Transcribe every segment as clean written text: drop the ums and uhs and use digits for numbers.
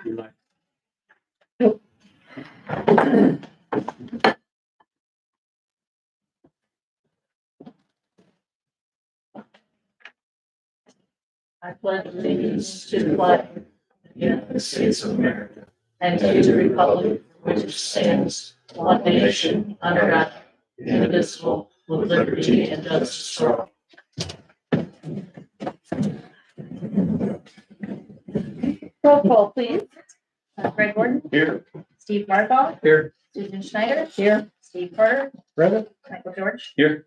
you like. I pledge allegiance to the flag of the United States of America and to the republic for which it stands, one nation, under God, indivisible, with liberty and justice for all. Roll call, please. Greg Gordon, Here. Steve Margot, Here. Susan Schneider, Here. Steve Carter, Present. Michael George. Here.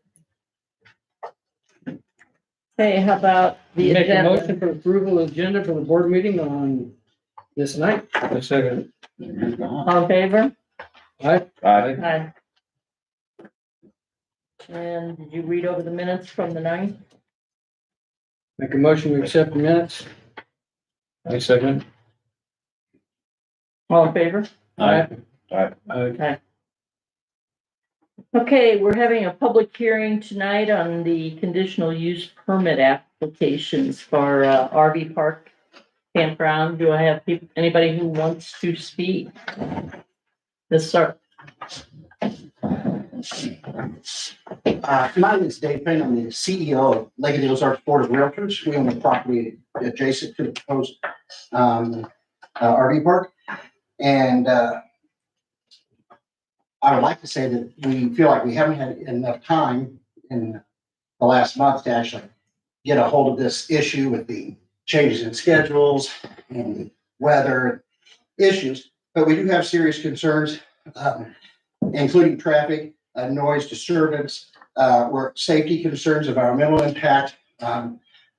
Okay, how about the Make a agenda? motion for approval of agenda for the board meeting on this night. A second. All in favor? Aye. Aye. And did you read over the minutes from the 9th? Make a motion to accept the minutes. A second. All in favor? Aye. Okay. Okay, we're having a public hearing tonight on the conditional use permit applications for RV park campground. Do I have anybody who wants to speak? Yes, sir. My name is Dave Payne. I'm the CEO of Lake of the Ozarks Board of Realtors. We own a property adjacent to the proposed RV park. And I would like to say that we feel like we haven't had enough time in the last month to actually get a hold of this issue with the changes in schedules and the weather issues. But we do have serious concerns, including traffic, noise disturbance, we're safety concerns, environmental impact.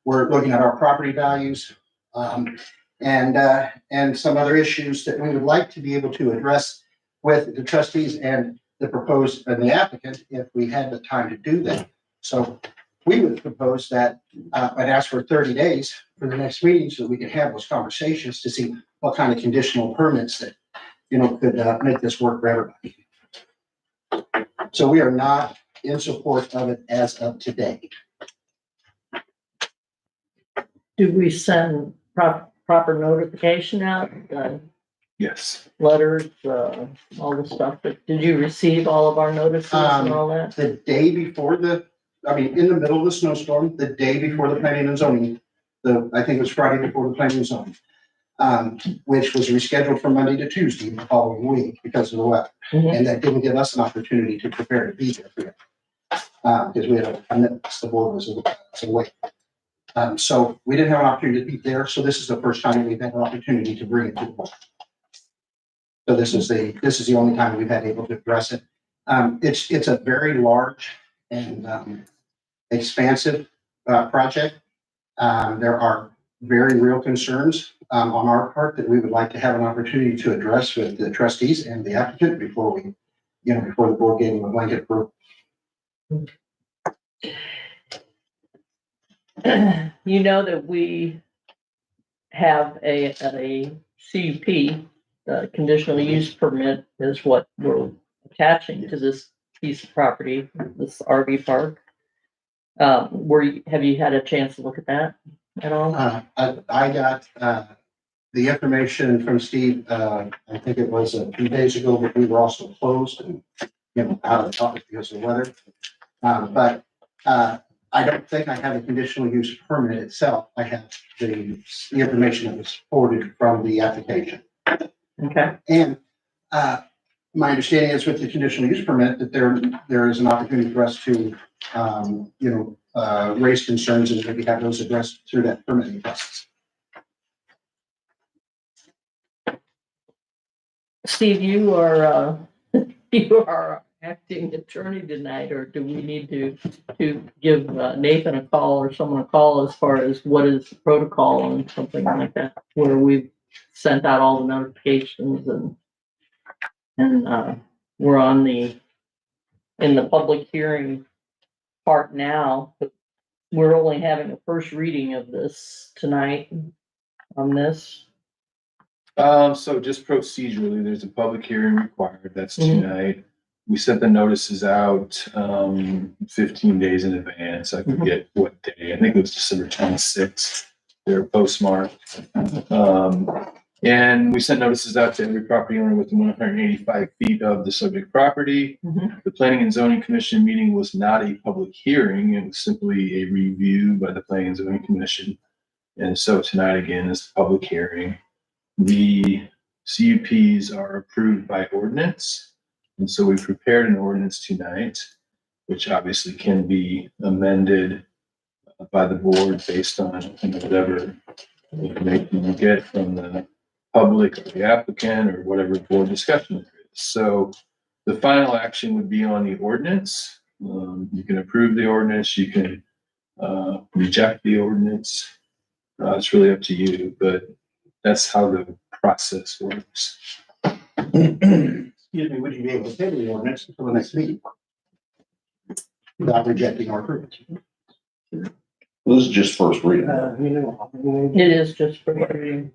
We're looking at our property values, and some other issues that we would like to be able to address with the trustees and the proposed and the applicant if we had the time to do that. So we would propose that I'd ask for 30 days for the next meeting so that we can have those conversations to see what kind of conditional permits that could make this work for everybody. So we are not in support of it as of today. Did we send proper notification out, Yes. letters, all the stuff? Did you receive all of our notices and all that? The day before in the middle of the snowstorm, the day before the planning and zoning, I think it was Friday before the planning and zoning, which was rescheduled from Monday to Tuesday the following week because of the weather. Mhm. And that didn't give us an opportunity to prepare to be there for it. Because we had a commitment, the board was away. So we didn't have an opportunity to be there. So this is the first time we've had an opportunity to bring it to the board. So this is the only time we've had able to address it. It's a very large and expansive project. There are very real concerns on our part that we would like to have an opportunity to address with the trustees and the applicant before the board gave them a blanket approval. You know that we have a CUP, the conditional use permit is what we're attaching to this piece of property, this RV park. Have you had a chance to look at that at all? I got the information from Steve, I think it was a few days ago, but we were also closed and out of the office because of the weather. But I don't think I have a conditional use permit itself. I have the information that was forwarded from the application. Okay. And my understanding is with the conditional use permit that there is an opportunity for us to raise concerns and maybe have those addressed through that permitting process. Steve, you are acting attorney tonight, or do we need to give Nathan a call or someone a call as far as what is the protocol and something like that, where we've sent out all the notifications and we're in the public hearing part now, but we're only having a first reading of this tonight on this. So just procedurally, there's a public hearing required. That's tonight. We sent the notices out 15 days in advance. I forget what day. I think it was December 26th. They're postmarked. And we sent notices out to every property owner within 185 feet of the subject property. Mhm. The Planning and Zoning Commission meeting was not a public hearing. It was simply a review by the Planning and Zoning Commission. And so tonight again is the public hearing. The CUPs are approved by ordinance. And so we prepared an ordinance tonight, which obviously can be amended by the board based on whatever information you get from the public or the applicant or whatever board discussion there is. So the final action would be on the ordinance. You can approve the ordinance, you can reject the ordinance. It's really up to you, but that's how the process works. Excuse me, would you be able to table the ordinance until the next meeting? Without rejecting or approving? This is just first reading, It is just for reading.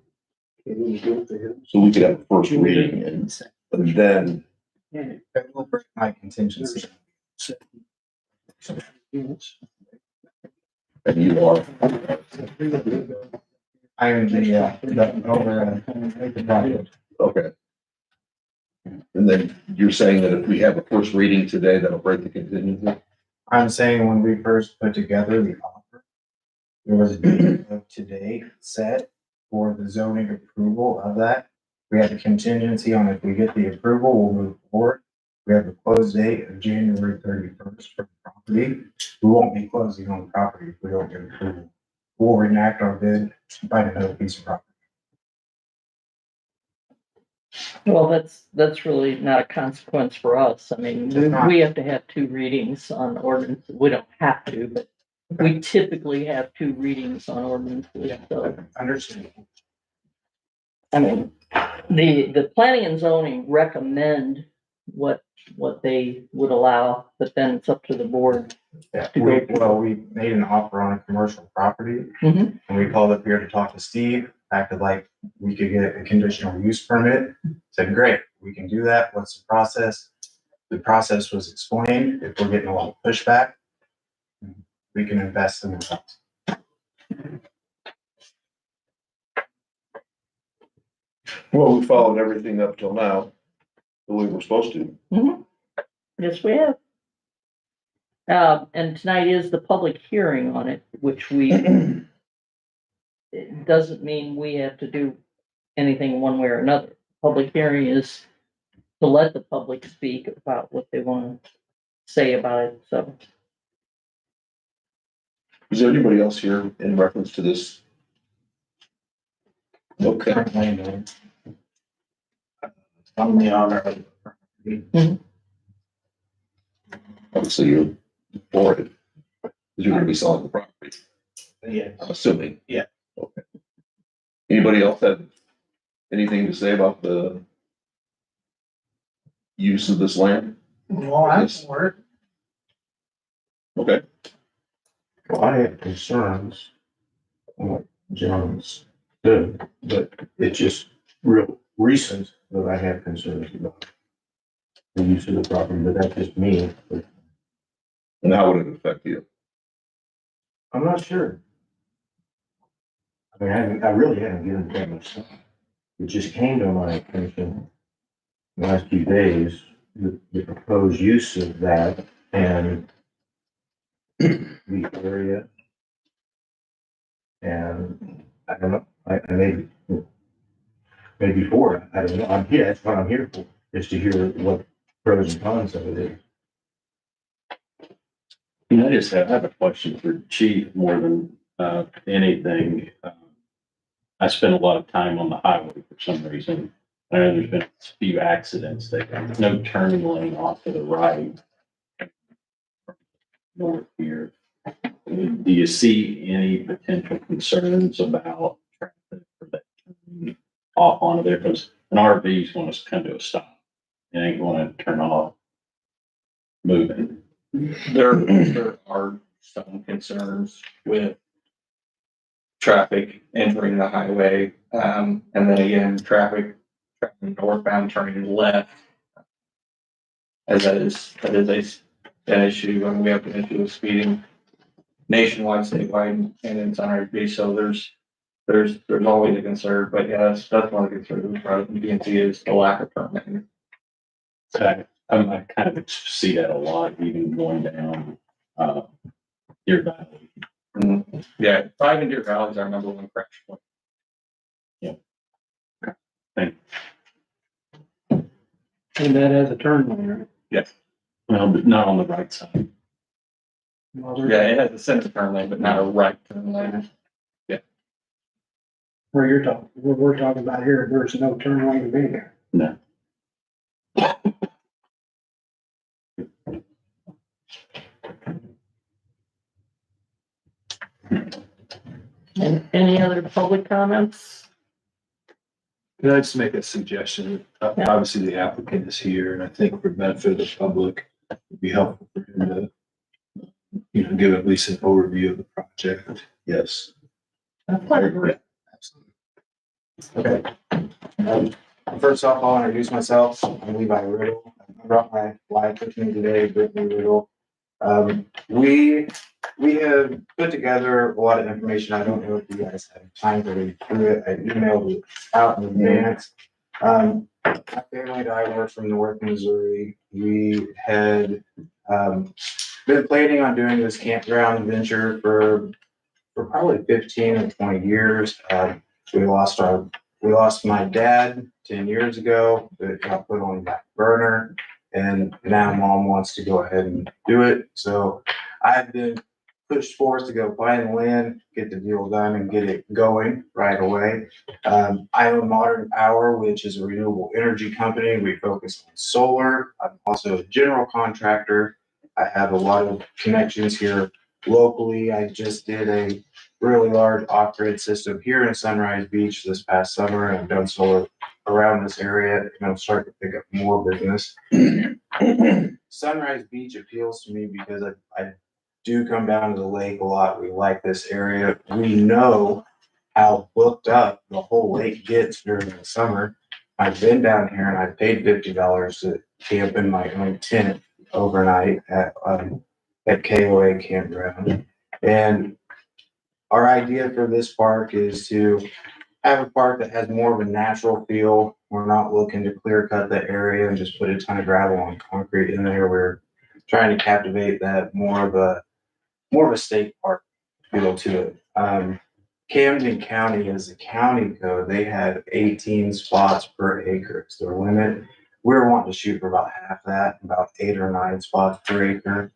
so we could have a first reading and then, Will break my contingency. and you are, I am the owner of the project. okay. And then you're saying that if we have a first reading today, that'll break the contingency? I'm saying when we first put together the offer, there was a date of today set for the zoning approval of that. We have a contingency on if we get the approval, we'll move forward. We have a close date of January 31st for the property. We won't be closing on the property if we don't get approval. We'll enact our bid, find another piece of property. Well, that's really not a consequence for us. I mean, It's not. we have to have two readings on ordinance. We don't have to, but we typically have two readings on ordinances, so. Understandable. I mean, the planning and zoning recommend what they would allow, but then it's up to the board. Yeah, To we made an offer on a commercial property. Mhm. And we called up here to talk to Steve, acted like we could get a conditional use permit. Said, great, we can do that. What's the process? The process was explained. If we're getting a lot of pushback, we can invest in the house. Well, we followed everything up till now, the way we're supposed to. Yes, we have. And tonight is the public hearing on it, which it doesn't mean we have to do anything one way or another. Public hearing is to let the public speak about what they want to say about it, so. Is there anybody else here in reference to this? Okay, Landowner. I'm the owner of the property. obviously you're for it. Because you're gonna be selling the property, Yeah. I'm assuming. Yeah. Okay. Anybody else have anything to say about the use of this land? Well, I'm for it. Okay, Well, I have concerns on what John's doing, but it's just real recent that I have concerns about the use of the property, but that's just me. But and how would it affect you? I'm not sure. I mean, I really haven't given that much thought. It just came to my attention the last few days, the proposed use of that and the area. And I don't know, I maybe for it, I don't know, I'm here, that's what I'm here for, is to hear what pros and cons of it is. I have a question for Chief more than anything. I spend a lot of time on the highway for some reason. I know there's been a few accidents that no turning lane off to the right. North here. Do you see any potential concerns about traffic for that turning off onto there? Because an RV is going to come to a stop. It ain't going to turn off moving. There are some concerns with traffic entering the highway. And then again, traffic northbound turning left. As that is an issue, and we have an issue with speeding nationwide, statewide, and it's on RP. So there's there's always a concern, but yeah, that's one of the concerns, right, in BNC is the lack of permitting. So I kind of see that a lot, even going down, Deer Valley. Yeah, Five and Deer Valley is our number one crash point. And that has a turn lane, right? Yes. Well, but not on the right side. Well, there's- Yeah, it has a center turn lane, but not a right turn lane. Where you're talking, where we're talking about here, there's no turn lane to be here. No. And any other public comments? Can I just make a suggestion? Yeah. Obviously, the applicant is here, and I think for benefit of the public, it'd be helpful for him to, give at least an overview of the project. Yes. I agree. Absolutely. Okay. First off, I'll introduce myself. I'm Levi Riddle. I brought my wife with me today, Brittany Riddle. We have put together a lot of information. I don't know if you guys have time to read through it. I emailed it out in advance. My family and I were from North Missouri. We had been planning on doing this campground venture for probably 15 or 20 years. We lost my dad 10 years ago, but it got put on the back burner. And now mom wants to go ahead and do it. So I've been pushed forced to go find the land, get the deal done and get it going right away. I own Modern Power, which is a renewable energy company. We focus on solar. I'm also a general contractor. I have a lot of connections here locally. I just did a really large off-grid system here in Sunrise Beach this past summer, and I've done solar around this area, and I'm starting to pick up more business. Sunrise Beach appeals to me because I do come down to the lake a lot. We like this area. We know how booked up the whole lake gets during the summer. I've been down here and I paid $50 to camp in my own tent overnight at KOA campground. And our idea for this park is to have a park that has more of a natural feel. We're not looking to clear cut the area and just put a ton of gravel and concrete in there. We're trying to captivate that more of a state park feel to it. Camden County is a county code. They have 18 spots per acre. It's their limit. We're wanting to shoot for about half that, about 8 or 9 spots per acre.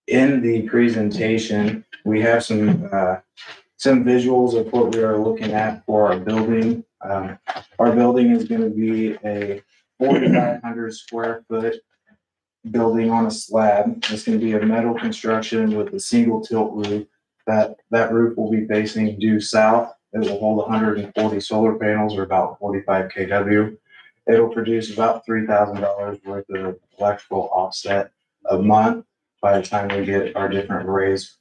In the presentation, we have some visuals of what we are looking at for our building. Our building is going to be a 4,500 square foot building on a slab. It's going to be a metal construction with a single tilt roof. That roof will be facing due south. It will hold 140 solar panels, or about 45 kW. It'll produce about $3,000 worth of electrical offset a month by the time we get our different arrays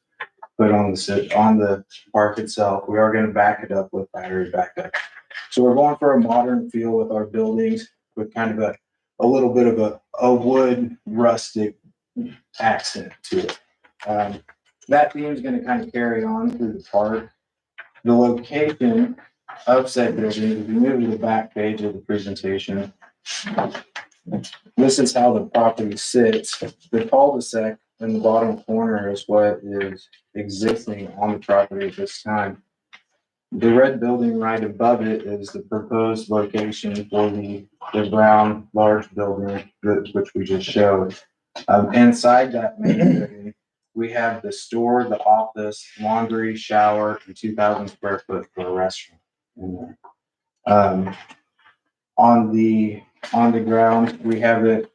put on the park itself. We are going to back it up with battery backup. So we're going for a modern feel with our buildings, with kind of a little bit of a wood rustic accent to it. That theme is going to kind of carry on through the park. The location of said building, if you move to the back page of the presentation, this is how the property sits. The cul-de-sac in the bottom corner is what is existing on the property at this time. The red building right above it is the proposed location for the brown large building, which we just showed. Inside that main building, we have the store, the office, laundry, shower, and 2,000 square foot for a restaurant in there. On the ground, we have it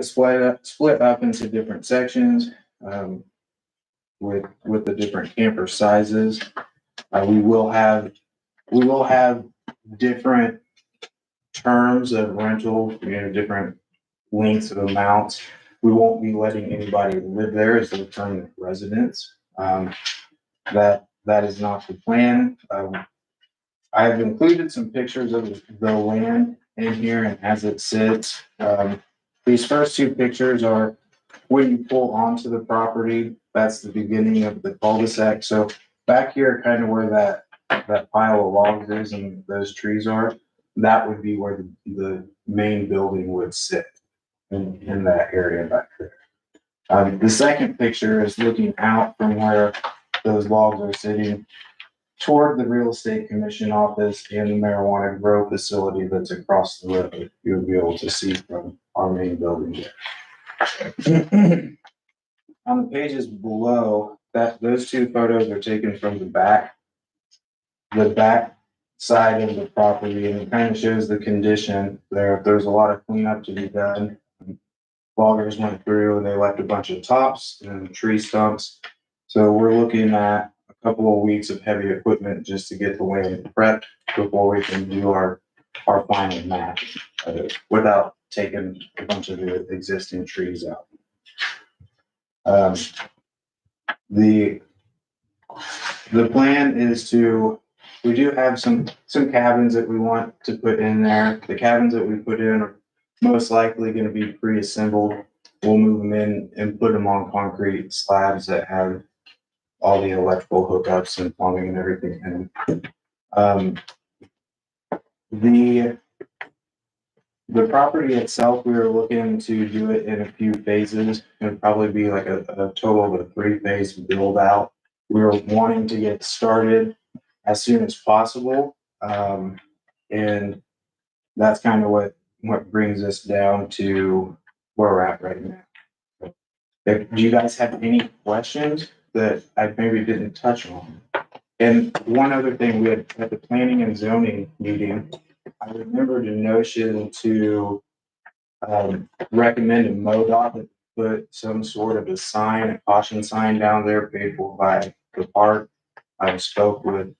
split up into different sections, with the different camper sizes. We will have different terms of rental, different lengths of amounts. We won't be letting anybody live there as their permanent residents. That is not the plan. I've included some pictures of the land in here and as it sits. These first two pictures are when you pull onto the property. That's the beginning of the cul-de-sac. So back here, kind of where that pile of logs is and those trees are, that would be where the main building would sit in that area back there. The second picture is looking out from where those logs are sitting toward the real estate commission office and the marijuana grow facility that's across the road. You'll be able to see from our main building there. On the pages below, those two photos are taken from the back side of the property, and it kind of shows the condition there. There's a lot of cleanup to be done. Loggers went through and they left a bunch of tops and tree stumps. So we're looking at a couple of weeks of heavy equipment just to get the land prepped before we can do our final match without taking a bunch of the existing trees out. The plan is we do have some cabins that we want to put in there. The cabins that we put in are most likely going to be pre-assembled. We'll move them in and put them on concrete slabs that have all the electrical hookups and plumbing and everything in. The property itself, we were looking to do it in a few phases. It would probably be like a total of a 3-phase build out. We were wanting to get started as soon as possible. And that's kind of what brings us down to where we're at right now. Do you guys have any questions that I maybe didn't touch on? And one other thing, we had at the planning and zoning meeting, I remembered a notion to recommend a MoDOT that put some sort of a caution sign down there paid for by the park. I spoke with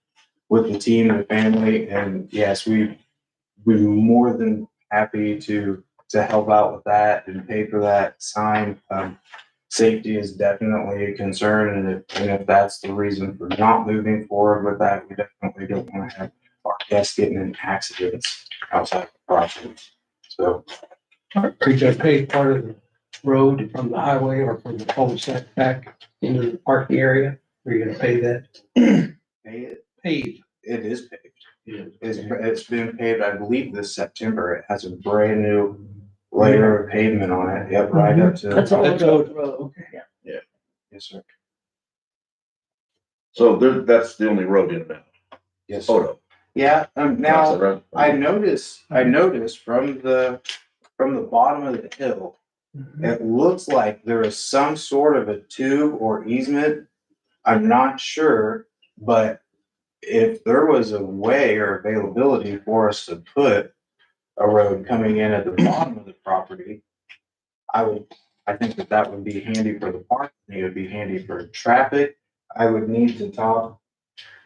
the team and the family, and yes, we'd be more than happy to help out with that and pay for that sign. Safety is definitely a concern, and if that's the reason for not moving forward with that, we definitely don't want to have our guests getting in accidents outside the property. So, Are you gonna pay part of the road from the highway or from the cul-de-sac back into the parking area? Are you gonna pay that? Paved. it is paved. It's been paved, I believe, this September. It has a brand new layer of pavement on it. Yep, right up to. That's all That's road. all- Yeah. Yes, sir. So that's the only road in that Yes, sir. photo. Yeah, now, That's right. I noticed from the bottom of the hill, it looks like there is some sort of a tube or easement. I'm not sure, but if there was a way or availability for us to put a road coming in at the bottom of the property, I think that would be handy for the park. It would be handy for traffic. I would need to talk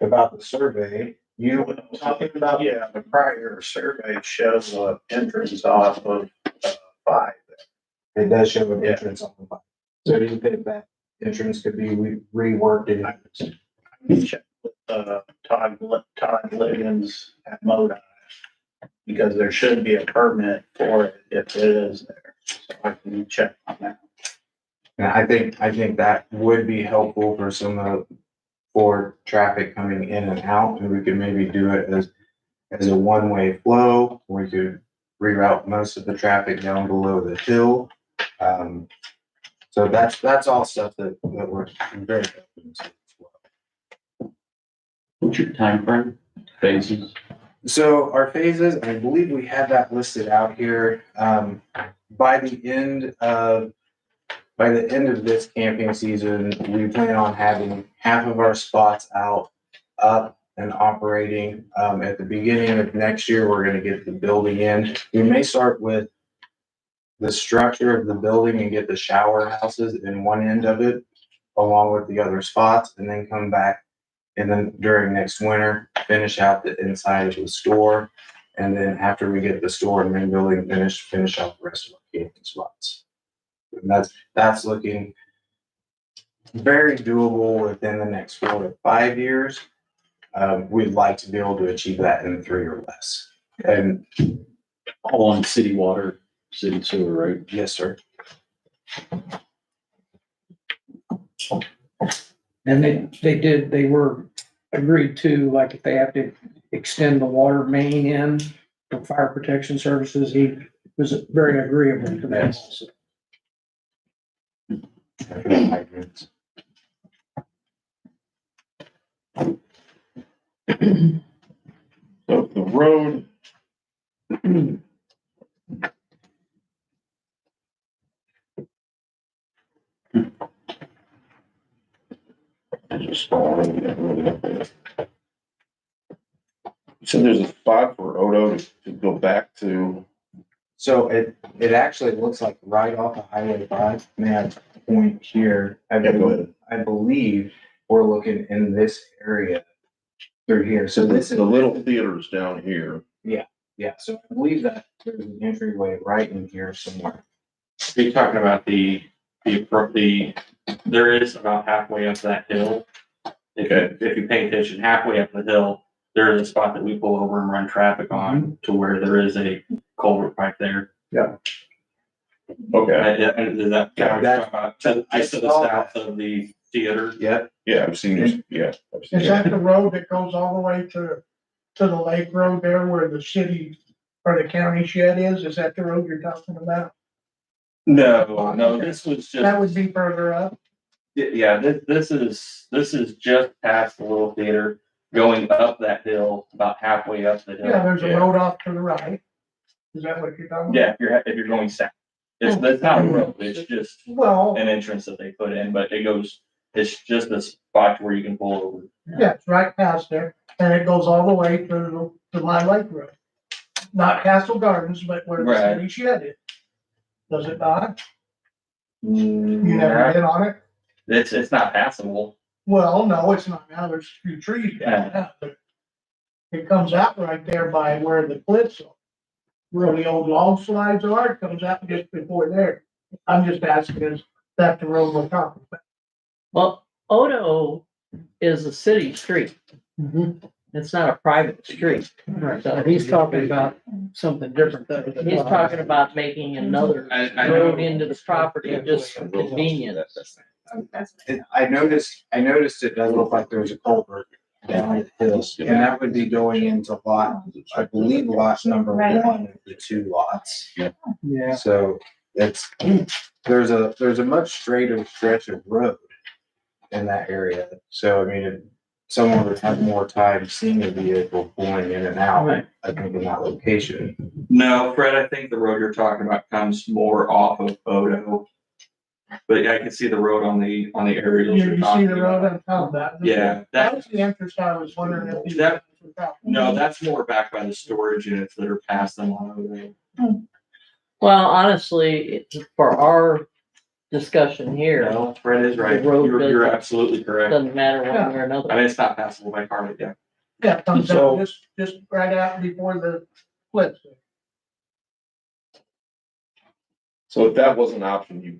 about the survey. You know what I'm talking about? Yeah, the prior survey shows the entrance off of 5. It does show an Yeah. entrance on the bike. So do you think that entrance could be reworked and Check with Todd Liggins at MoDOT, because there should be a permit for it if it is there. So I can check on that. and I think that would be helpful for for traffic coming in and out, and we could maybe do it as a one-way flow. We could reroute most of the traffic down below the hill. So that's all stuff that we're very open to as well. What's your timeframe, phases? So our phases, I believe we had that listed out here. By the end of this camping season, we plan on having half of our spots out, up and operating. At the beginning of next year, we're gonna get the building in. We may start with the structure of the building and get the shower houses in one end of it, along with the other spots, and then come back. And then during next winter, finish out the inside of the store. And then after we get the store and main building finished, finish out the rest of our camping spots. And that's looking very doable within the next 4 to 5 years. We'd like to be able to achieve that in 3 or less. And All on city water, city sewer, right? yes, sir. And they were agreed to, like if they have to extend the water main in for fire protection services, he was very agreeable to that. also. Hydrants. So the road. So there's a spot for Odo to go back to. So it actually looks like right off of Highway 5, may have a point here. I believe we're looking in this area through here. So this is, The little theater's down here. yeah, so I believe that there's an entryway right in here somewhere. Are you talking about there is about halfway up that hill. If you pay attention, halfway up the hill, there is a spot that we pull over and run traffic on to where there is a culvert right there. Okay. And is that kind of what you're talking about? Just to the south of the theater? Yep. Yeah, I've seen this, yeah. I've seen Is it. that the road that goes all the way to the lake road there where the city or the county shed is? Is that the road you're talking about? No, this was That just, would be further up. yeah, this is just past the little theater, going up that hill, about halfway up the hill. Yeah, there's a road off to the right. Is that what you're talking about? Yeah, if you're going south. It's not a road, it's just Well, an entrance that they put in, but it's just a spot where you can pull over. yeah, it's right past there and it goes all the way to my lake road. Not Castle Gardens, but where the Right. city shed is. Does it not? You never been on it? It's not passable. Well, no, it's not now. There's a few trees down Yeah. there, but it comes out right there by where the cliffs are. Where the old log slides are, it comes out just before there. I'm just asking, is that the road we're talking about? Well, Odo is a city street. It's not a private street. Right, so he's talking about something different though. He's talking about making another I road know. into the property just for convenience. I noticed it does look like there's a culvert down the hill, and that would be going into I believe lot number 1 of the 2 lots. Yeah. So there's a much straighter stretch of road in that area. So I mean, if someone would have more time seeing a vehicle pulling in and out, Right. I think in that location. No, Fred, I think the road you're talking about comes more off of Odo. But yeah, I can see the road on the aerials You you're see talking the road about. on top of that? Yeah, That was the interest I was wondering if you. That- No, that's more back by the storage units that are past them on Odo. Well, honestly, for our discussion here, No, Fred is right. The road You're doesn't- absolutely correct. doesn't matter one way or I another. mean, it's not passable by car, but yeah. Yeah, it comes So- out just right out before the cliffs. So if that was an option, you.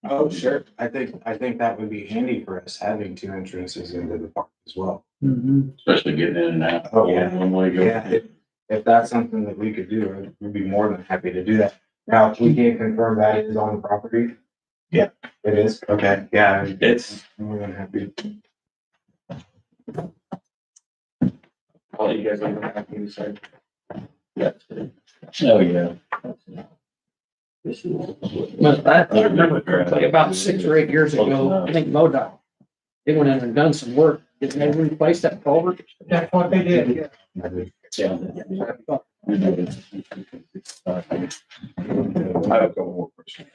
Oh, sure. I think that would be handy for us having 2 entrances into the park as well. Especially getting in and out. Oh, yeah. One way go. Yeah, if that's something that we could do, we'd be more than happy to do that. Now, we can't confirm that is on the property. Yeah. It is, okay, yeah. It's- More than happy. I'll let you guys know after you decide. Oh, yeah. But I remember correctly, about 6 or 8 years ago, I think MoDOT, they went in and done some work. Didn't they replace that culvert? That's what they did, yeah. Yeah. I have a couple more questions.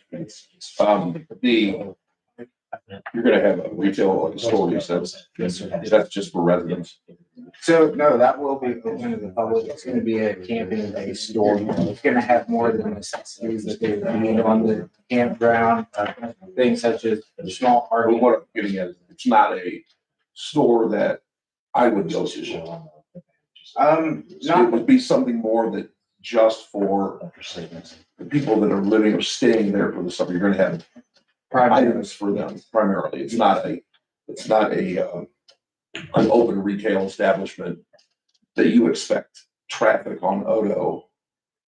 You're gonna have a retail like a store, you said, that's just for residents. So, no, that will be open to the public. It's gonna be a camping-based store. It's gonna have more of the necessities that they need on the campground, things such as small But parking. what I'm getting at, is it's not a store that I would go to. It Not, would be something more that just for the people that are living or staying there for the summer. You're gonna have items for them primarily. It's not an open retail establishment that you expect traffic on Odo.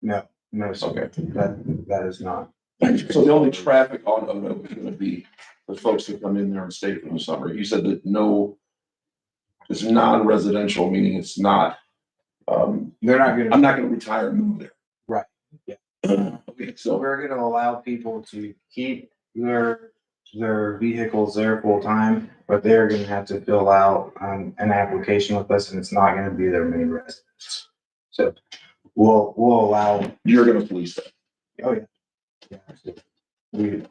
no, sir. Okay. That is not. So the only traffic on Odo is gonna be the folks that come in there and stay for the summer. You said that no It's non-residential, meaning it's not, They're not gonna. I'm not gonna retire and move there. Right, yeah. Okay, So so, we're gonna allow people to keep their vehicles there full time, but they're gonna have to fill out, an application with us, and it's not gonna be their main residence. So we'll allow, you're gonna police that. oh, yeah. Yeah, absolutely.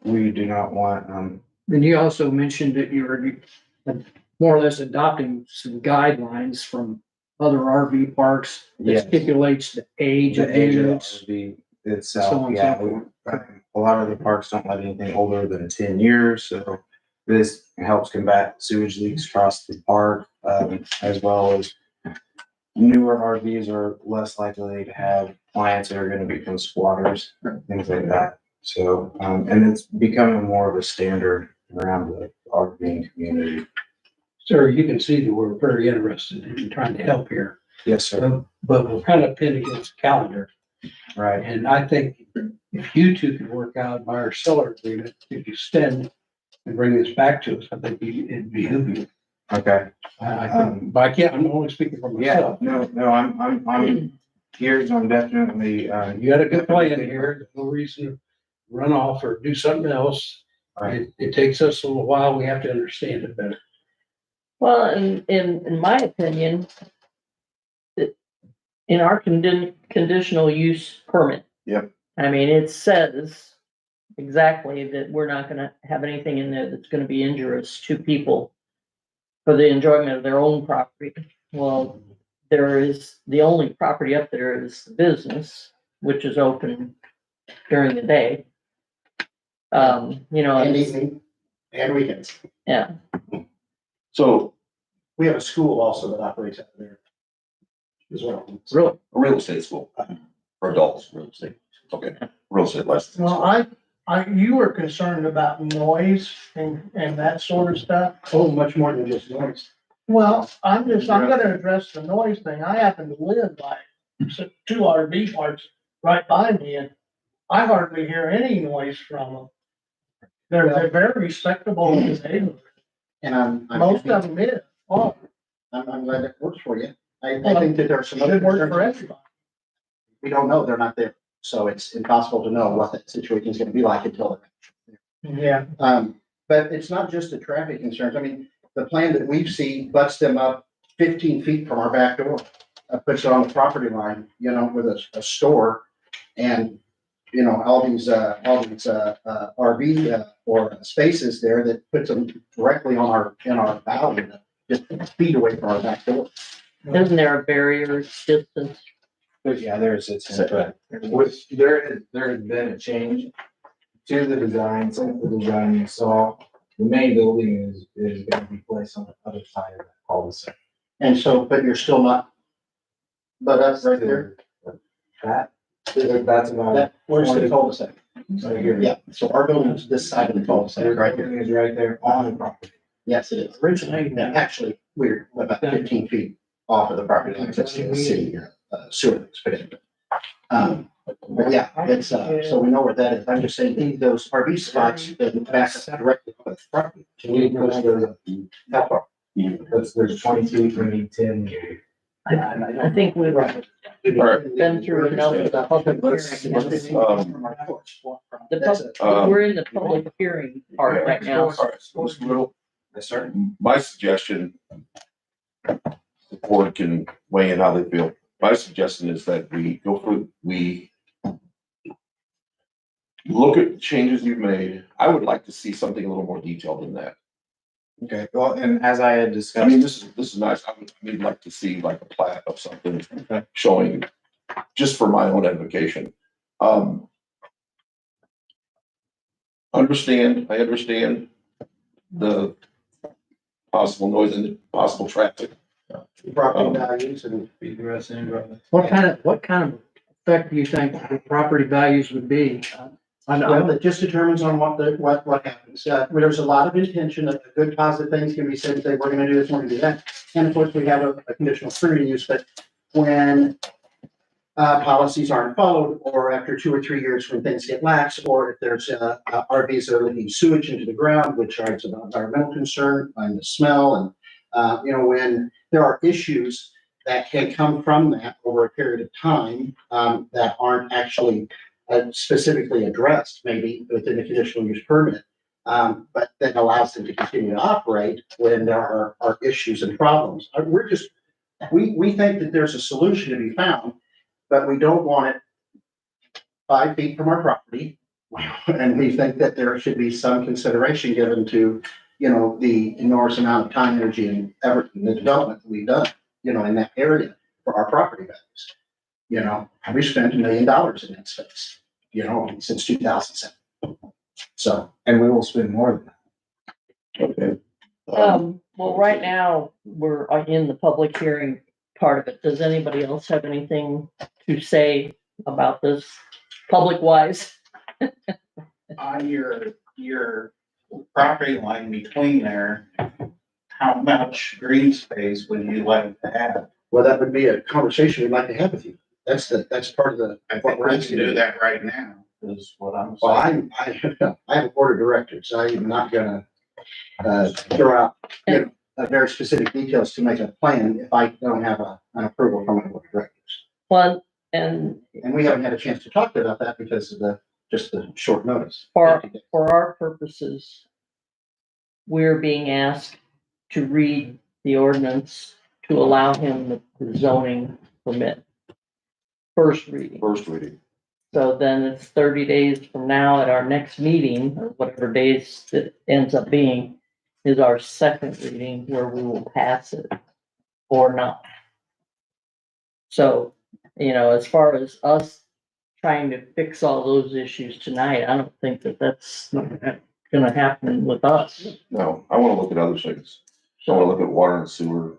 We do not want, Then you also mentioned that you were more or less adopting some guidelines from other RV parks that Yes. stipulates the age of the age of the units. RV So itself, on and yeah. so forth. A lot of the parks don't let anything older than 10 years, so this helps combat sewage leaks across the park, as well as newer RVs are less likely to have clients that are gonna become squatters, things like that. So, and it's becoming more of a standard around the RV community. Sir, you can see that we're very interested in trying to help here, Yes, sir. but we're kind of pinned against the calendar. Right. And I think if you two could work out buyer seller agreement to extend and bring this back to us, I think it'd behoove you. Okay. But I can't, I'm only speaking for Yeah, myself. no, I'm here, so I'm definitely, You got a good plan here. There's no reason to run off or do something else. Right. It takes us a little while. We have to understand it better. Well, in my opinion, in our conditional use permit. Yep. I mean, it says exactly that we're not gonna have anything in there that's gonna be injurious to people for the enjoyment of their own property. Well, the only property up there is the business, which is open during the day. And evening and weekends. Yeah, So, We have a school also that operates out there as well. really. a real estate school for adults, real estate, okay, real estate license. Well, you were concerned about noise and that sort of stuff. Oh, much more than just noise. Well, I'm gonna address the noise thing. I happen to live by two RV parks right by me, and I hardly hear any noise from them. They're very respectable in the neighborhood. And I'm Most of them is. Oh, I'm glad it works for you. I think that there are some other it works for concerns. everybody. We don't know, they're not there. So it's impossible to know what that situation is gonna be like until they're. Yeah. But it's not just the traffic concerns. I mean, the plan that we've seen butts them up 15 feet from our back door. Puts it on the property line, with a store and, all these RV, or spaces there that puts them directly in our valley, just feet away from our back door. Isn't there a barrier distance? but yeah, there's a, there has been a change to the design, since the design you saw. The main building is gonna be placed on the other side of that cul-de-sac. And so, but you're still not, but that's right there. That's about. That, where's the cul-de-sac? Right here. Yeah, so our building is this side of the cul-de-sac, right here. Everything is right there on the property. Yes, it is. Originally, actually, we're about 15 feet off of the property line, that's the city sewer that's put in. But yeah, it's, so we know where that is. I'm just saying, those RV spots that back directly on the property. Can you push those How far? There's 20 feet, we need 10. I think we've been through enough of the public hearing. We're in the public hearing part right now. All right, so this little, Yes, sir. my suggestion, the board can weigh in how they feel. My suggestion is that we look at the changes you've made. I would like to see something a little more detailed than that. Okay, well, and as I had I discussed. mean, this is nice. I would like to see like a plat of something showing, just for my own edification. I understand the possible noise and the possible traffic. Property values and. What kind of effect do you think the property values would be? Well, it just determines on what happens. There's a lot of intention of good positive things can be said, say, we're gonna do this, we're gonna do that. And of course, we have a conditional free use, but when policies aren't followed, or after 2 or 3 years when things get lax, or if there's RVs that are leaking sewage into the ground, which is an environmental concern, and the smell, and When there are issues that can come from that over a period of time, that aren't actually specifically addressed, maybe within the conditional use permit, but that allows them to continue to operate when there are issues and problems. We think that there's a solution to be found, but we don't want it 5 feet from our property. And we think that there should be some consideration given to, the enormous amount of time, energy, and effort in the development that we've done, in that area for our property values. We spent $1 million in that space, since 2007. So, And we will spend more than that. Okay. Well, right now, we're in the public hearing part of it. Does anybody else have anything to say about this public wise? On your property line between there, how much green space would you like to have? well, that would be a conversation we'd like to have with you. That's part of I what think we're we asking. can do that right now, is what I'm Well, saying. I have a board of directors. I am not gonna, throw out, very specific details to make a plan if I don't have an approval from my board of directors. Well, and And we haven't had a chance to talk about that because of just the short notice. for our purposes, we're being asked to read the ordinance to allow him the zoning permit. First reading. First reading. So then it's 30 days from now at our next meeting, or whatever days it ends up being, is our second reading where we will pass it or not. So, as far as us trying to fix all those issues tonight, I don't think that that's gonna happen with us. No, I want to look at other things. I want to look at water and sewer.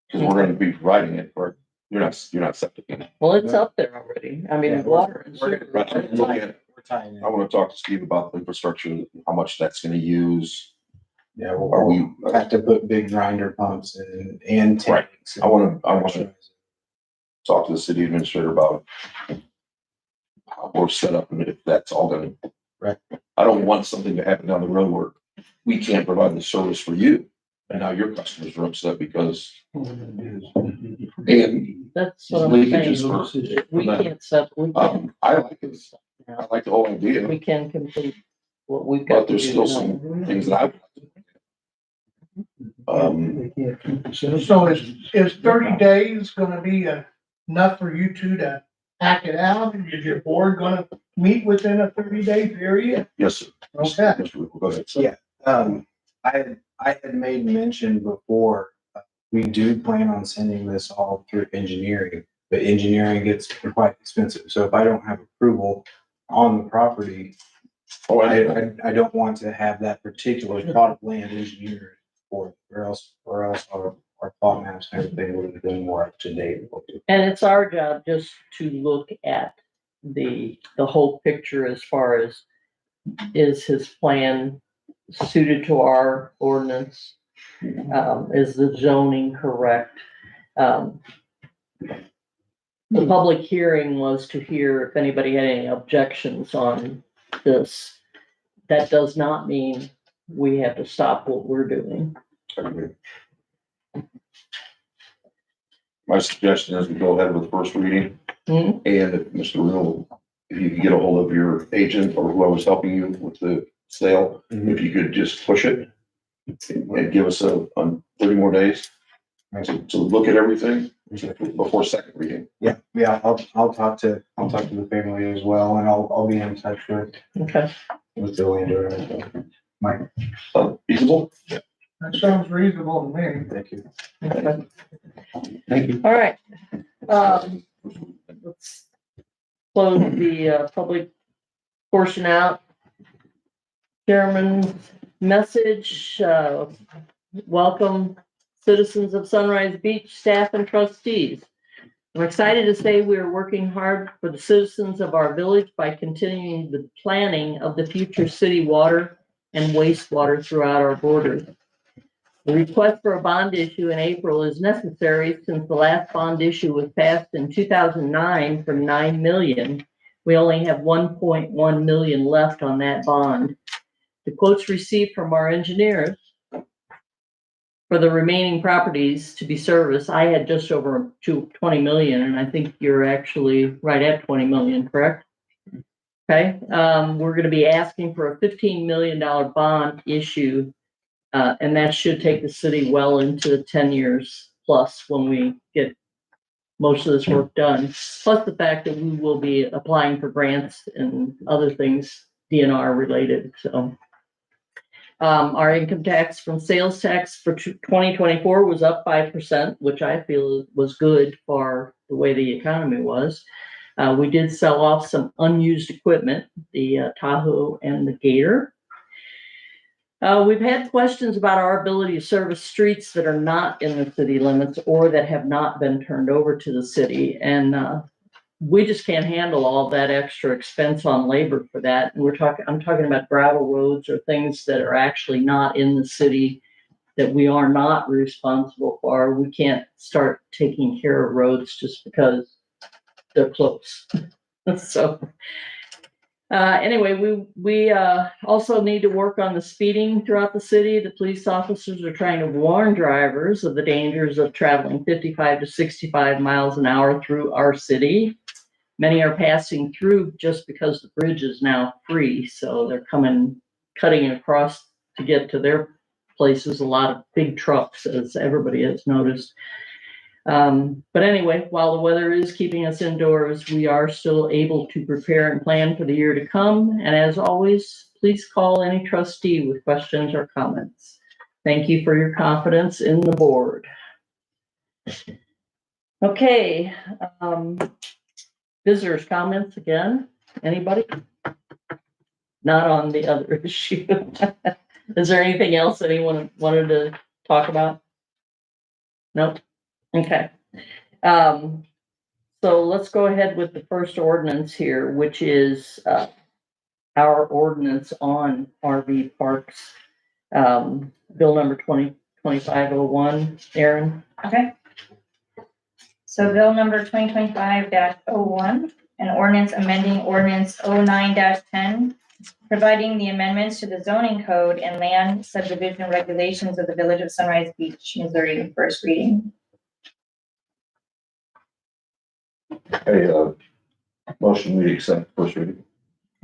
Because we're going to be providing it, or you're not septic in it. Well, it's up there already. I mean, Yeah, water and We're sewer. gonna look at it. We're tying in. I want to talk to Steve about the infrastructure, how much that's going to use. Yeah, Are we, we'll have to put big grinder pumps in and Right. tanks. I want to talk to the city administrator about how we're set up and if that's all going to. Right. I don't want something to happen down the road where we can't provide the service for you. And now your customers are upset because. And That's what I'm leakages saying. for- We can't set, we can't, I like the whole idea, we can complete what we've got. but there's to still do some now. things that So is 30 days gonna be enough for you two to hack it out? Is your board gonna meet within a 30-day period? yes, sir. Okay. Yes, sir. Go ahead. Yeah. I had made mention before, we do plan on sending this all through engineering, but engineering gets quite expensive. So if I don't have approval on the property, Oh, I don't want to have that particular plot of land engineered for, or else our plot maps and everything would have been more up to date. And it's our job just to look at the whole picture as far as, is his plan suited to our ordinance? Is the zoning correct? The public hearing was to hear if anybody had any objections on this. That does not mean we have to stop what we're doing. My suggestion is we go ahead with the first reading. Hmm? And if Mr. Real, if you could get a hold of your agent or whoever's helping you with the sale, if you could just push it and give us a 30 more days to look at everything before second reading. Yeah, I'll talk to the family as well, and I'll be in touch with Okay. the landowner. Mike, Feasible? That sounds reasonable to me. thank you. Okay. Thank you. All right. Let's close the public portion out. Chairman's message, welcome citizens of Sunrise Beach, staff and trustees. I'm excited to say we are working hard for the citizens of our village by continuing the planning of the future city water and wastewater throughout our borders. The request for a bond issue in April is necessary since the last bond issue was passed in 2009 for $9 million. We only have $1.1 million left on that bond. The quotes received from our engineers for the remaining properties to be serviced, I had just over 20 million, and I think you're actually right at 20 million, correct? Okay, we're gonna be asking for a $15 million bond issue, and that should take the city well into 10 years plus when we get most of this work done. Plus the fact that we will be applying for grants and other things DNR related, so. Our income tax from sales tax for 2024 was up 5%, which I feel was good for the way the economy was. We did sell off some unused equipment, the Tahoe and the Gator. We've had questions about our ability to service streets that are not in the city limits or that have not been turned over to the city. And we just can't handle all that extra expense on labor for that. And I'm talking about gravel roads or things that are actually not in the city that we are not responsible for. We can't start taking care of roads just because they're close. So anyway, we also need to work on the speeding throughout the city. The police officers are trying to warn drivers of the dangers of traveling 55 to 65 miles an hour through our city. Many are passing through just because the bridge is now free, so they're cutting across to get to their places. A lot of big trucks, as everybody has noticed. But anyway, while the weather is keeping us indoors, we are still able to prepare and plan for the year to come. And as always, please call any trustee with questions or comments. Thank you for your confidence in the board. Okay. Visitors' comments again? Anybody? Not on the other issue. Is there anything else anyone wanted to talk about? Nope. Okay. So let's go ahead with the first ordinance here, which is our ordinance on RV parks. Bill number 2025-01. Aaron? Okay. So bill number 2025-01, an ordinance amending ordinance 09-10, providing the amendments to the zoning code and land subdivision regulations of the Village of Sunrise Beach, Missouri, first reading. Hey, motion we accept first reading.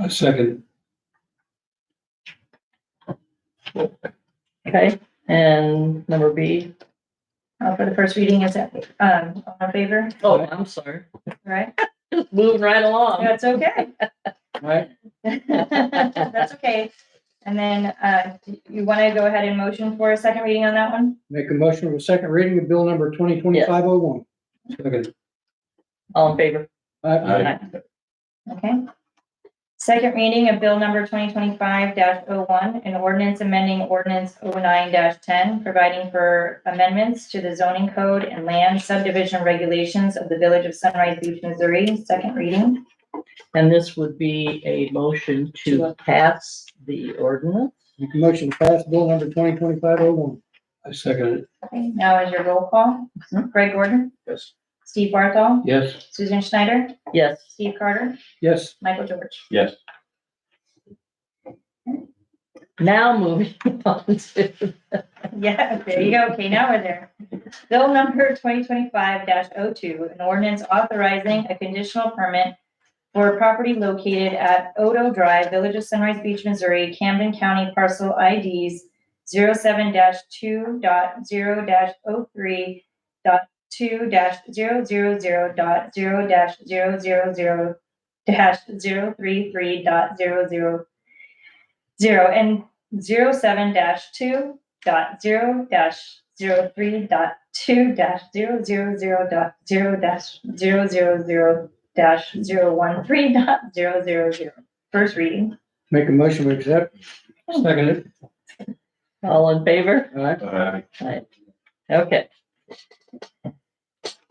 A second. Okay. And number B? For the first reading, is it, all in favor? Oh, I'm sorry. Right? Just moving right along. That's okay. Right. That's okay. And then, you want to go ahead and motion for a second reading on that one? Make a motion for a second reading of bill number 2025-01. Second. All in favor? Aye. Okay. Second reading of bill number 2025-01, an ordinance amending ordinance 09-10, providing for amendments to the zoning code and land subdivision regulations of the Village of Sunrise Beach, Missouri, second reading. And this would be a motion to pass the ordinance. Make a motion to pass bill number 2025-01. I second it. Okay, now is your roll call. Greg Gordon, Yes. Steve Barthol, Yes. Susan Schneider, Yes. Steve Carter, Yes. Michael George. Yes. Now moving on to, Yeah, there you go. Okay, now we're there. Bill number 2025-02, an ordinance authorizing a conditional permit for a property located at Odo Drive, Village of Sunrise Beach, Missouri, Camden County, parcel IDs 07-2.0-0.3.2-000-033.000 and 07-2.0-0.0.0-000-013.000. First reading. Make a motion to accept. Second it. all in favor? All right. Right. Okay.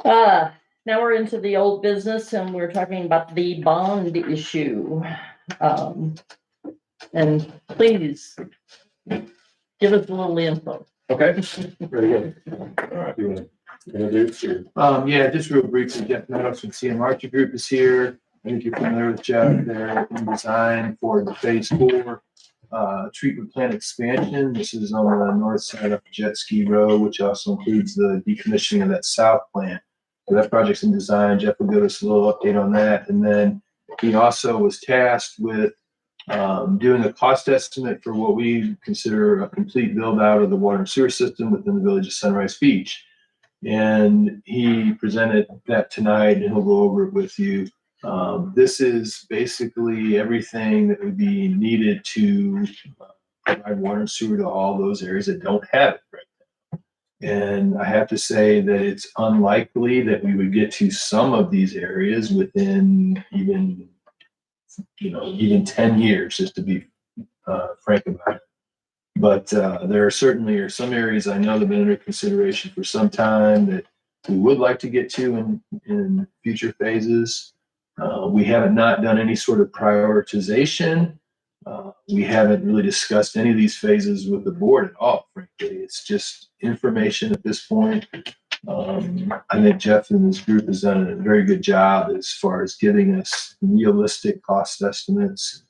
Now we're into the old business and we're talking about the bond issue. And please give us a little info. Okay, very good. All right, you want to introduce your Yeah, just real briefly, Jeff Meadows from CM Archer Group is here. I think you're familiar with Jeff. They're in design for the phase 4 treatment plant expansion. This is on the north side of Jet Ski Road, which also includes the decommissioning of that south plant. So that project's in design. Jeff will give us a little update on that. And then he also was tasked with doing a cost estimate for what we consider a complete build out of the water and sewer system within the village of Sunrise Beach. And he presented that tonight, and he'll go over it with you. This is basically everything that would be needed to provide water and sewer to all those areas that don't have it right now. And I have to say that it's unlikely that we would get to some of these areas within even 10 years, just to be frank about it. But there are certainly some areas I know that have been under consideration for some time that we would like to get to in future phases. We have not done any sort of prioritization. We haven't really discussed any of these phases with the board at all, frankly. It's just information at this point. I think Jeff and his group has done a very good job as far as giving us realistic cost estimates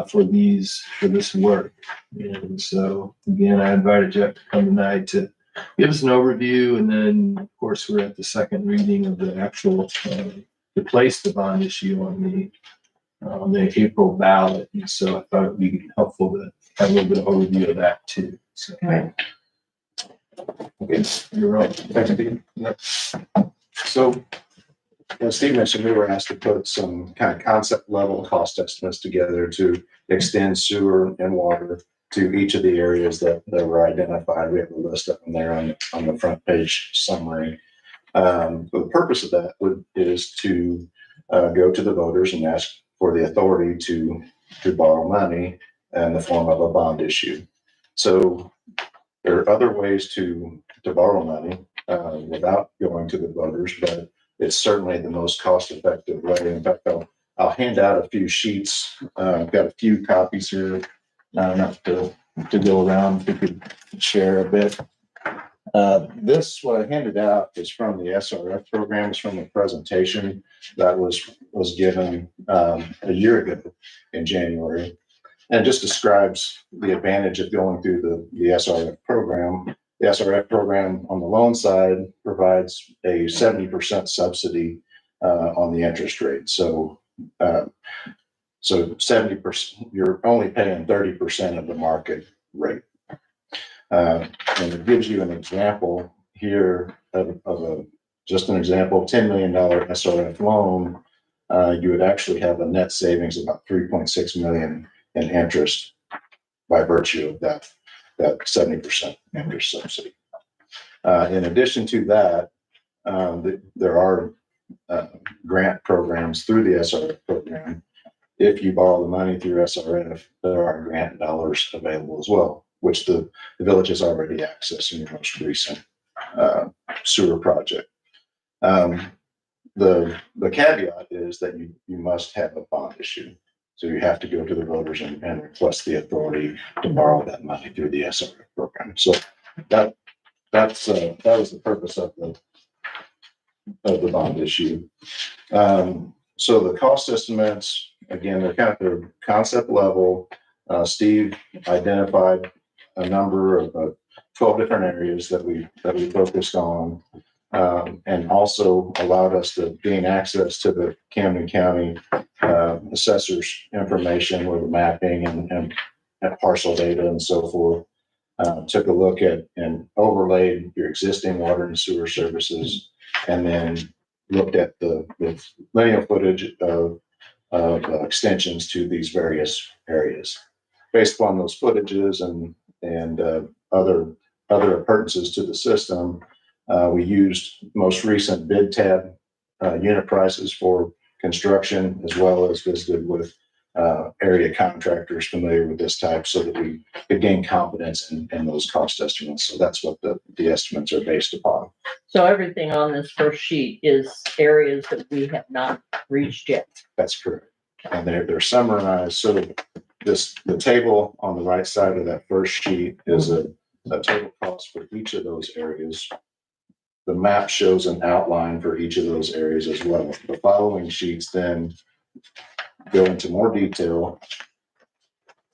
for this work. And so again, I invited Jeff to come tonight to give us an overview, and then of course we're at the second reading of the actual to place the bond issue on the April ballot. And so I thought it would be helpful to have a little bit of overview of that too. So, Right. Okay, you're on. Thanks, Steve. So, as Steve mentioned, we were asked to put some kind of concept level cost estimates together to extend sewer and water to each of the areas that were identified. We have a list of them there on the front page summary. The purpose of that is to go to the voters and ask for the authority to borrow money in the form of a bond issue. So there are other ways to borrow money without going to the voters, but it's certainly the most cost-effective way. In fact, I'll hand out a few sheets. I've got a few copies here, enough to go around. If we could share a bit. This, what I handed out, is from the SRF program. It's from a presentation that was given a year ago in January, and just describes the advantage of going through the SRF program. The SRF program on the loan side provides a 70% subsidy on the interest rate. So 70%, you're only paying 30% of the market rate. And it gives you an example here of just an example, $10 million SRF loan. You would actually have a net savings of about $3.6 million in interest by virtue of that 70% interest subsidy. In addition to that, there are grant programs through the SRF program. If you borrow the money through SRF, there are grant dollars available as well, which the village has already accessed in your most recent sewer project. The caveat is that you must have a bond issue. So you have to go to the voters and request the authority to borrow that money through the SRF program. So that was the purpose of the bond issue. So the cost estimates, again, they're kind of their concept level. Steve identified a number of 12 different areas that we focused on, and also allowed us to gain access to the Camden County assessor's information with the mapping and parcel data and so forth. Took a look at and overlaid your existing water and sewer services, and then looked at the linear footage of extensions to these various areas. Based upon those footages and other appurtenances to the system, we used most recent bid tab unit prices for construction, as well as visited with area contractors familiar with this type, so that we could gain confidence in those cost estimates. So that's what the estimates are based upon. So everything on this first sheet is areas that we have not reached yet. That's correct. And they're summarized. So the table on the right side of that first sheet is a total cost for each of those areas. The map shows an outline for each of those areas as well. The following sheets then go into more detail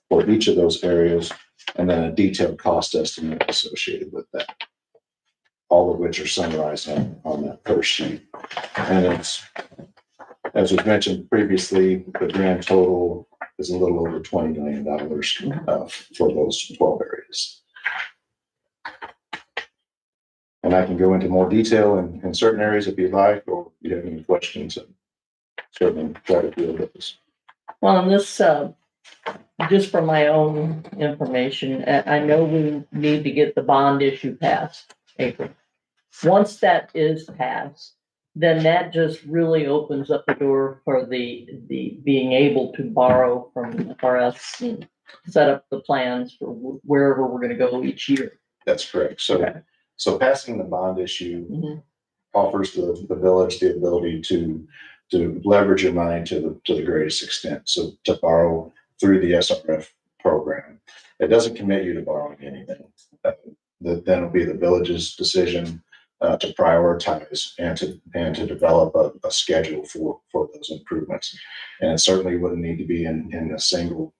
for each of those areas, and then a detailed cost estimate associated with that. All of which are summarized on that first sheet. And it's, as was mentioned previously, the grand total is a little over $20 million for those 12 areas. And I can go into more detail in certain areas if you'd like, or if you have any questions, and certainly try to field those. Well, and this, just for my own information, I know we need to get the bond issue passed, April. Once that is passed, then that just really opens up the door for the being able to borrow from FRS and set up the plans for wherever we're gonna go each year. That's correct. So, Okay. so passing the bond issue Mhm. offers the village the ability to leverage your money to the greatest extent. So to borrow through the SRF program, it doesn't commit you to borrowing anything. Then it'll be the village's decision to prioritize and to develop a schedule for those improvements. And it certainly wouldn't need to be in a single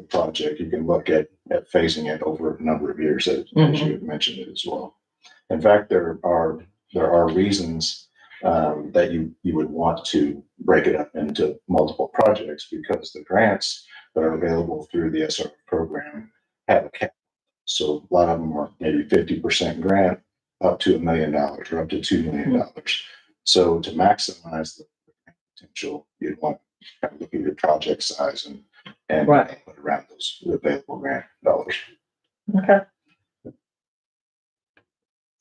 project. You can look at phasing it over a number of years, as you had mentioned it as well. In fact, there are reasons that you would want to break it up into multiple projects, because the grants that are available through the SRF program have a cap. So a lot of them are maybe 50% grant up to $1 million or up to $2 million. So to maximize the potential, you'd want to kind of look at your project size and Right. put around those available grant dollars. Okay.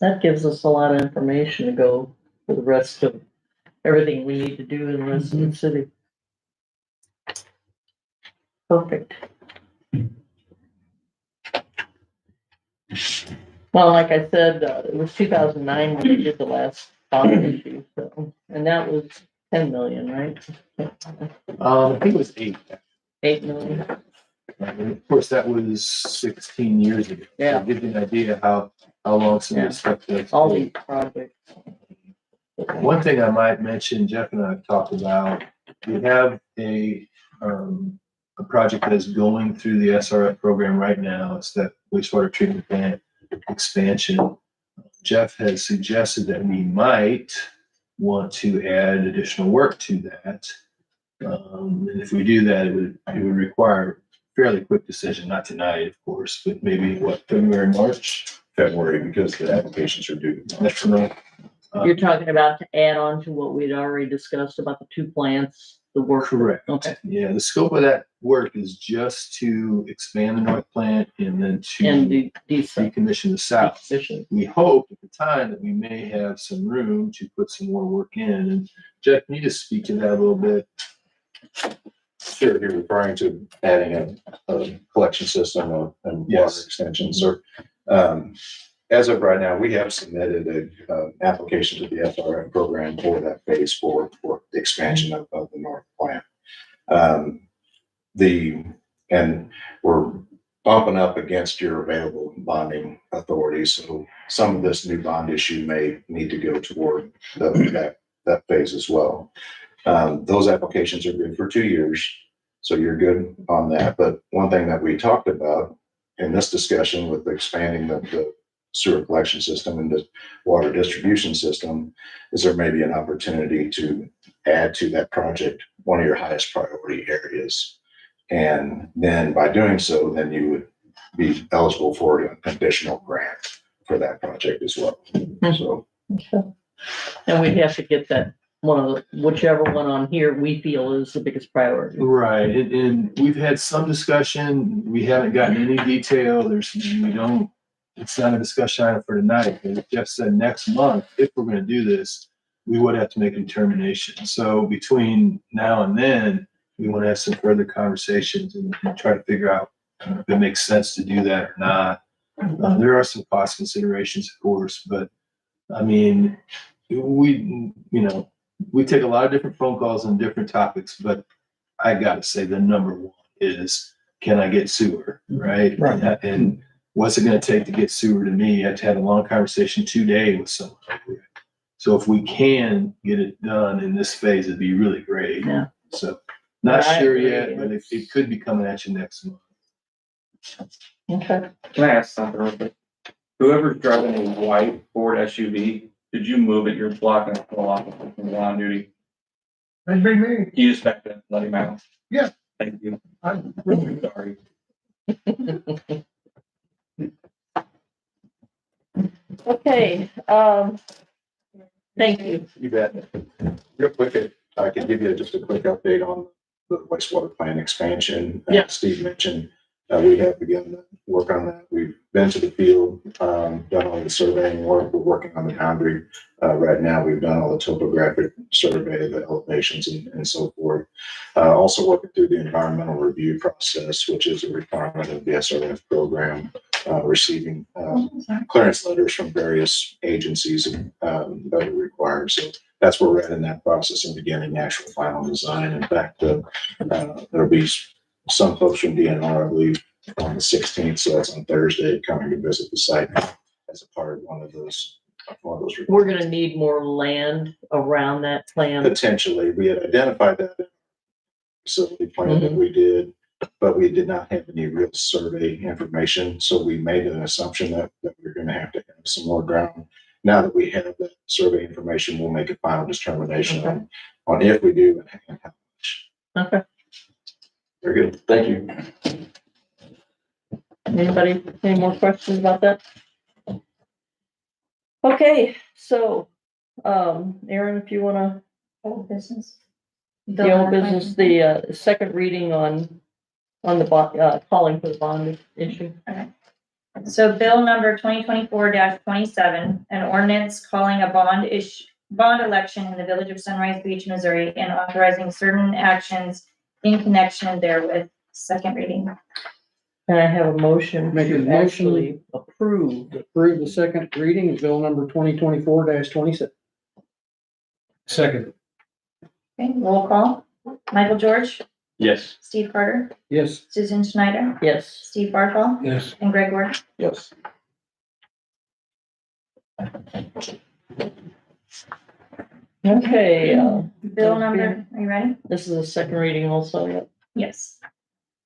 That gives us a lot of information to go for the rest of everything we need to do in the rest of the city. Perfect. Well, like I said, it was 2009 when we did the last bond issue, so, and that was 10 million, right? I think it was 8. 8 million. And of course, that was 16 years ago. Yeah. So give you an idea how long some of this stuff is. All these projects. One thing I might mention, Jeff and I have talked about, we have a project that is going through the SRF program right now. It's that wastewater treatment plant expansion. Jeff has suggested that we might want to add additional work to that. And if we do that, it would require a fairly quick decision, not tonight, of course, but maybe February, March? February, because the applications are due. That's right. You're talking about to add on to what we'd already discussed about the 2 plants, the work. Correct. Okay. Yeah, the scope of that work is just to expand the north plant and then And to decommission the south. decommission. We hope at the time that we may have some room to put some more work in. And Jeff, can you just speak to that a little bit? Sure, you're referring to adding a collection system and Yes. water extensions, or as of right now, we have submitted an application to the FRF program for that phase for the expansion of the north plant. And we're bumping up against your available bonding authorities, so some of this new bond issue may need to go toward that phase as well. Those applications are good for 2 years, so you're good on that. But one thing that we talked about in this discussion with expanding the sewer collection system and the water distribution system is there may be an opportunity to add to that project one of your highest priority areas. And then by doing so, then you would be eligible for an additional grant for that project as well. So. And we'd have to get that whichever one on here we feel is the biggest priority. Right, and we've had some discussion. We haven't gotten any detail. It's not a discussion item for tonight, but Jeff said next month, if we're gonna do this, we would have to make a determination. So between now and then, we want to have some further conversations and try to figure out if it makes sense to do that or not. There are some cost considerations, of course, but I mean, we take a lot of different phone calls on different topics, but I gotta say the number one is, can I get sewer, right? Right. And what's it gonna take to get sewer to me? I had a long conversation today with someone. So if we can get it done in this phase, it'd be really great. Yeah. So Not I sure agree. yet, but it could be coming at you next month. Okay. Can I ask something real quick? Whoever's driving a white Ford SUV, could you move at your block and pull off from on duty? That'd be me. Can you just back then let him out? Yeah. Thank you. I'm Sorry. Okay, thank you. You bet. Real quick, I can give you just a quick update on the wastewater plant expansion. Yeah. Steve mentioned, we have begun to work on that. We've been to the field, done all the surveying work. We're working on the boundary. Right now, we've done all the topographic survey, the elevations and so forth. Also working through the environmental review process, which is a requirement of the SRF program, receiving clearance letters from various agencies that are required. So that's where we're at in that process and beginning actual final design. In fact, there'll be some folks from DNR, I believe, on the 16th, so that's on Thursday, coming to visit the site as a part of one of those. We're gonna need more land around that plan. Potentially, we had identified that facility plan that we did, but we did not have any real survey information. So we made an assumption that we're going to have some more ground. Now that we have that survey information, we'll make a final determination on if we do and how much. Okay. Very good. Thank you. Anybody, any more questions about that? Okay, so, Aaron, if you wanna, Old business. the old business, the, second reading on the calling for the bond issue. So bill number 2024-27, an ordinance calling a bond election in the village of Sunrise Beach, Missouri, and authorizing certain actions in connection therewith. Second reading. And I have a motion Make a to motion. actually approve. Approve the second reading of bill number 2024-27. Second. Okay, roll call. Michael George, Yes. Steve Carter, Yes. Susan Schneider, Yes. Steve Barthol, Yes. and Greg Gordon. Yes. Okay, Bill number, are you ready? this is a second reading also, yep. Yes.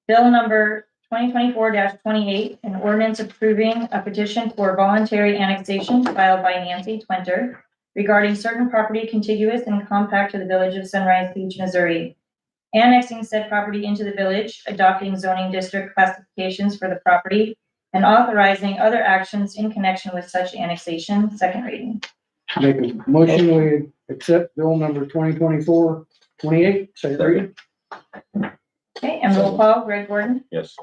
Bill number 2024-28, an ordinance approving a petition for voluntary annexation filed by Nancy Twenter regarding certain property contiguous and compact to the village of Sunrise Beach, Missouri, annexing said property into the village, adopting zoning district classifications for the property, and authorizing other actions in connection with such annexation. Second reading. Make a motion, we accept bill number 2024-28, second reading. Okay, and roll call. Greg Gordon, Yes.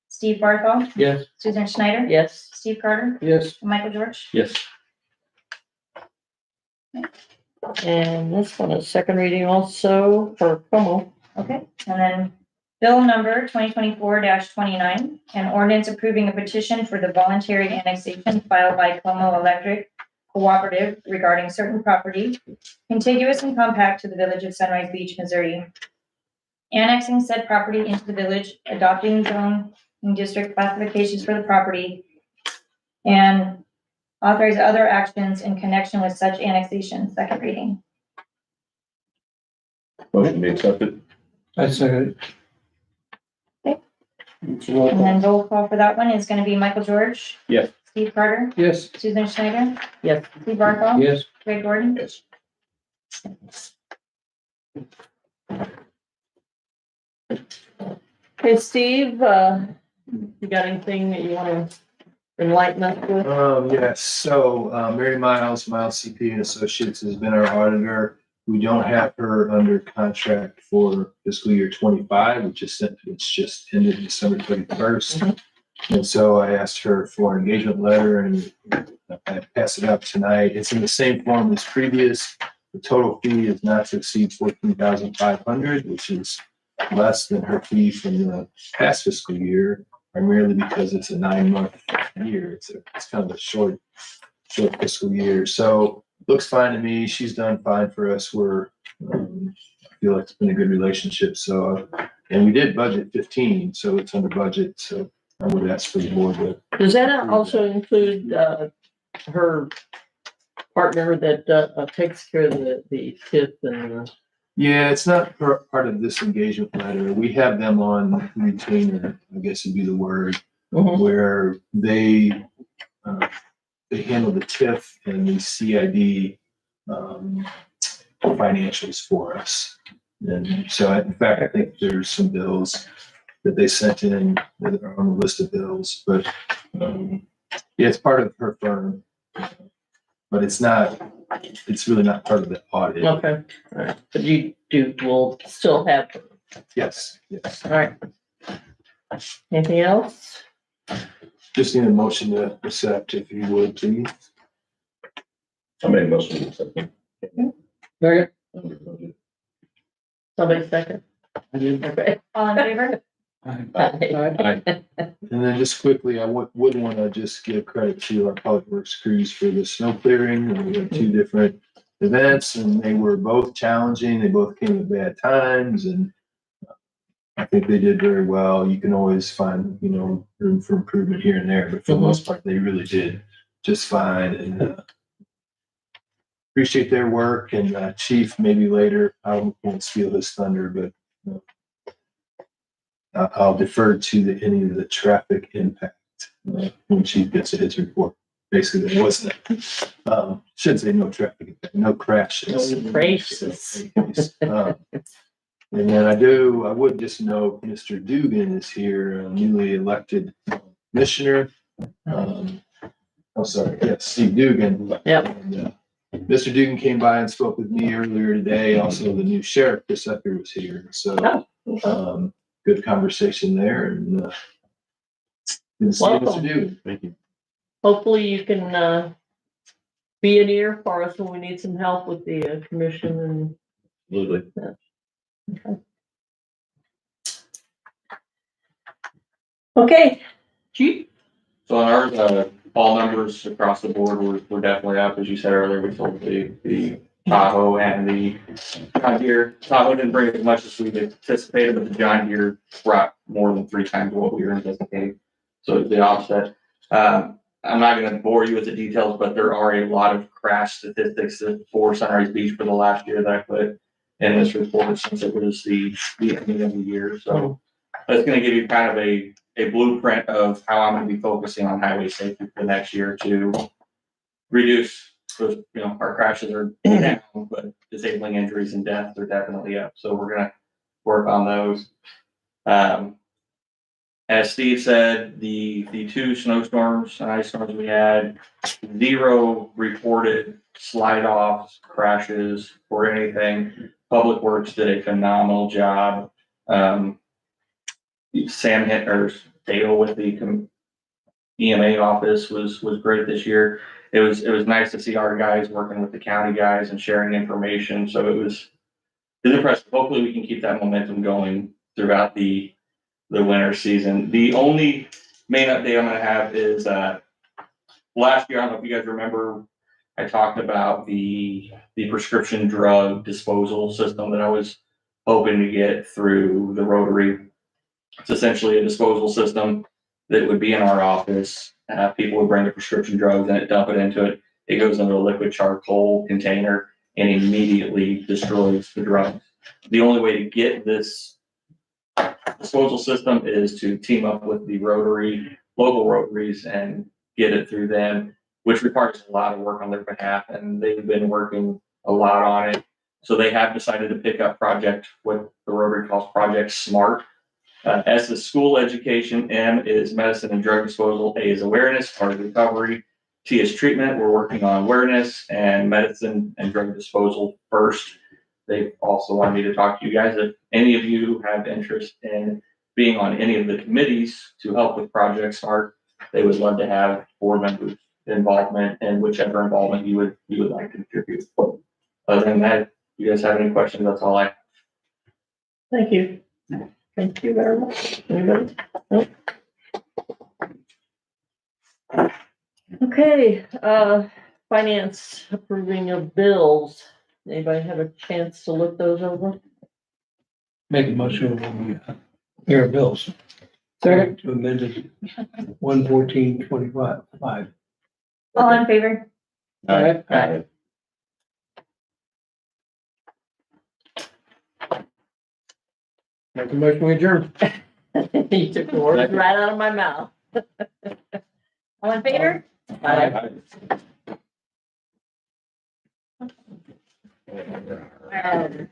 Steve Barthol, Yes. Susan Schneider, Yes. Steve Carter, Yes. and Michael George. Yes. And this one is second reading also for Como. Okay, and then bill number 2024-29, an ordinance approving a petition for the voluntary annexation filed by Como Electric Cooperative regarding certain property contiguous and compact to the village of Sunrise Beach, Missouri, annexing said property into the village, adopting zoning district classifications for the property, and authorize other actions in connection with such annexation. Second reading. Motion be accepted. I second Okay. it. Roll And call. then roll call for that one is going to be Michael George. Yes. Steve Carter, Yes. Susan Schneider, Yes. Steve Barthol, Yes. Greg Gordon. Yes. Okay, Steve, you got anything that you wanna enlighten us with? Yes, so, Mary Miles CP and Associates has been our auditor. We don't have her under contract for fiscal year 25, which it's just ended December 31st. And so I asked her for an engagement letter and I passed it out tonight. It's in the same form as previous. The total fee is not to exceed $14,500, which is less than her fee from the past fiscal year, primarily because it's a 9-month year. It's kind of a short fiscal year. So looks fine to me. She's done fine for us. I feel like it's been a good relationship. So, and we did budget 15, so it's under budget. So I would ask for the board to. Does that also include, her partner that, takes care of the TIF and Yeah, it's not part of this engagement letter. We have them on retainer, I guess would be the word, Mhm. where they handle the TIF and the CID financials for us. And so in fact, I think there's some bills that they sent in that are on the list of bills, but yeah, it's part of her firm, but it's really not part of the audit. Okay, all right, but will still have, Yes. all right. Anything else? Just need a motion to accept, if you would, please. I made most of it. Very good. Somebody second? Okay. All in favor? Aye. And then just quickly, I would want to just give credit to our public works crews for the snow clearing. We had 2 different events and they were both challenging. They both came at bad times and I think they did very well. You can always find, room for improvement here and there, but for the most part, they really did just fine. And appreciate their work. And Chief, maybe later, I won't steal his thunder, but I'll defer to any of the traffic impact when Chief gets to his report. Basically, there wasn't, should say no traffic impact, no crashes. No crashes. And then I would just note Mr. Dugan is here, a newly elected commissioner. Steve Dugan. Yep. And, Mr. Dugan came by and spoke with me earlier today. Also, the new sheriff, Chris Upper, was here. So, good conversation there. And good to see you, Mr. Welcome. Dugan. Thank you. Hopefully you can be an ear for us when we need some help with the commission and. Absolutely. Okay, Chief? So our, all numbers across the board were definitely up, as you said earlier, we sold the Tahoe and the John Deere. Tahoe didn't bring as much as we anticipated, but the John Deere brought more than 3 times what we were anticipating. So it's the offset. I'm not gonna bore you with the details, but there are a lot of crash statistics for Sunrise Beach for the last year that I put in this report since it was the ending of the year. So that's gonna give you kind of a blueprint of how I'm gonna be focusing on highway safety for the next year to reduce those, our crashes are down, but disabling injuries and deaths are definitely up. So we're gonna work on those. As Steve said, the 2 snowstorms and ice storms we had, 0 reported slide offs, crashes, or anything. Public Works did a phenomenal job. Sam Hitner's Dale with the EMA office was great this year. It was nice to see our guys working with the county guys and sharing information. So it was impressive. Hopefully we can keep that momentum going throughout the winter season. The only main update I'm going to have is last year, I don't know if you guys remember, I talked about the prescription drug disposal system that I was hoping to get through the Rotary. It's essentially a disposal system that would be in our office. People would bring the prescription drugs and dump it into it. It goes into a liquid charcoal container and immediately destroys the drugs. The only way to get this disposal system is to team up with the local Rotaries and get it through them, which requires a lot of work on their behalf, and they've been working a lot on it. So they have decided to pick up what the Rotary calls Project SMART. S is school education, M is medicine and drug disposal, A is awareness, R is recovery, T is treatment. We're working on awareness and medicine and drug disposal first. They also wanted me to talk to you guys if any of you have interest in being on any of the committees to help with Project SMART. They would love to have board members' involvement and whichever involvement you would like to contribute. Other than that, if you guys have any questions, that's all I have. Thank you. Thank you very much. Anybody? Nope. Okay, finance approving of bills. Anybody have a chance to look those over? Make a motion when we hear bills. Second. To amended 114.25. All in favor? All right. Make a motion, we adjourn. You took the words right out of my mouth. All in favor? Aye. Um,